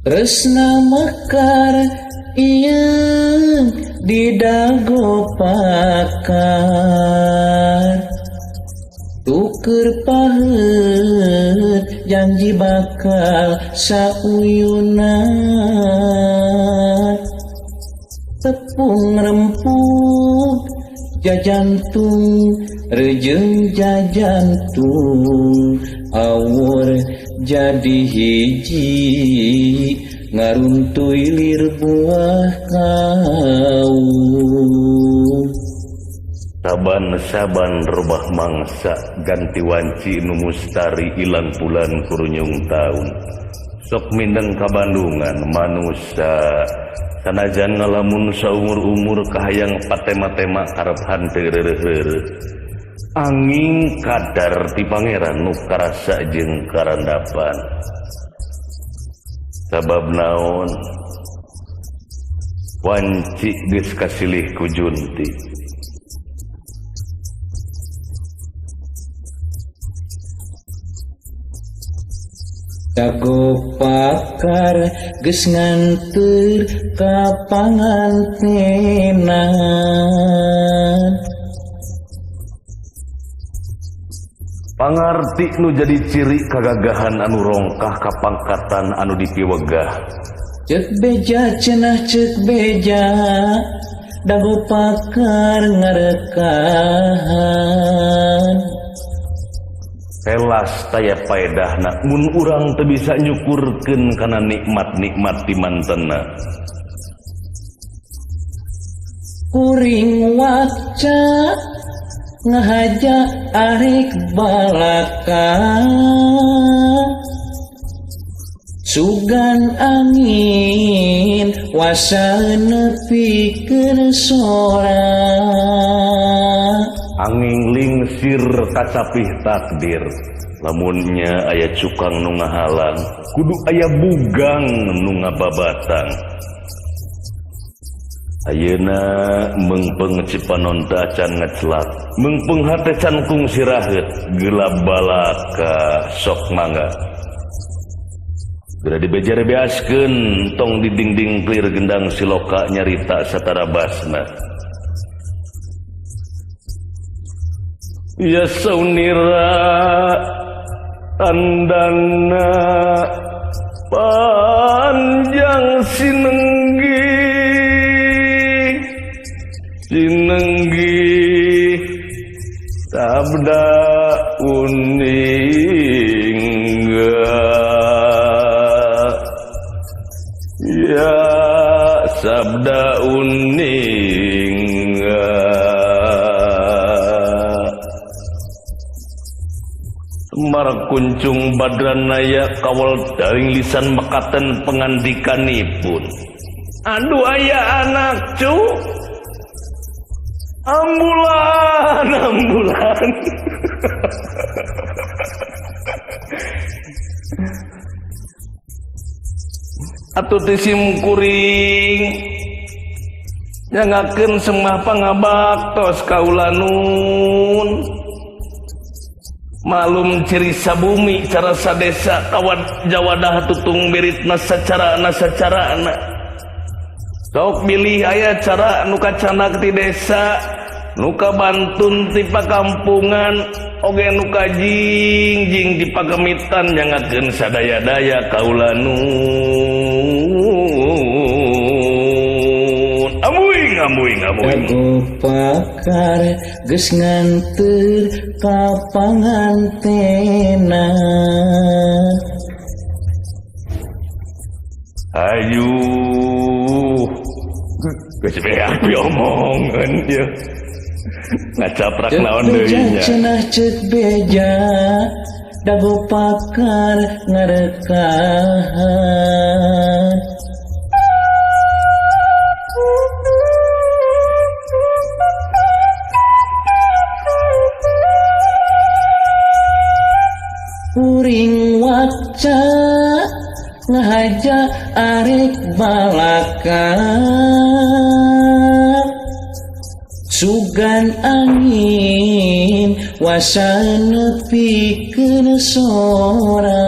Tresna mekar ieun di dago pakar, tuker paheut janji bakal sauyuna, tepung rempuk jajantung rejeung jajantung, awur jadi hiji ngaruntuy lir buah kau. Saban-saban rubah mangsa ganti wanci nu mustari ilang bulan kurunyung taun, sok mindeng ka Bandungan manusia sanajan ngalamun saumur-umur kahayang patema-tema karep hanteu reureuh, angin kadar ti pangeran nu karasa jeung karandapan. Sabab naon? Wanci geus kasilih ku Junti. Dago pakar geus nganteur ka pangantenan, pangarti nu jadi ciri kagagahan anu rongkah kapangkatan anu dipiwegah. Cek beja cenah cek beja, dago pakar ngarekahan. Telas taya paedahna mun urang teu bisa nyukurkeun kana nikmat-nikmat di mantenna. Kuring waca ngahaja arik balaka, sugan angin wasa nepikeun sora. Angin lingsir kacapih takdir, lamunnya aya cukang nu ngahalang kudu aya bugang nu ngababatang. Ayeuna meungpeung cipanon teh acan ngeclak, meungpeung hate can kungsi raheut, gelap balaka sok mangga. Geura dibejar-beaskeun tong di dingding clear gendang siloka nyarita satara basna. Ya saunira tandana panjang sinenggi sabda uningga, ya sabda uningga. Mar kuncung badranaya kawal daring lisan mekaten pengandikanipun. Aduh aya anak cu, ambulan ambulan. Atuh tisim kuring nyangakeun semah pangabaktos kaulanun. Malum ciri sabumi cara sadesa kawat jawadah tutung beritna sacarana sok pilih aya cara nu kacanak ti desa, nu kabantun ti pakampungan, oge nu kajingjing ti pagemitan nyangakeun sadaya-daya kaulanun. Ambuing. Dago pakar geus nganteur ka pangantena, ayu geus beak diomongeun ieu ngacaprak naon deui nya. Cenah cek beja dago pakar ngarekahan. Uring waca ngahaja arek balaka, sugan angin wasa nepikeun sora.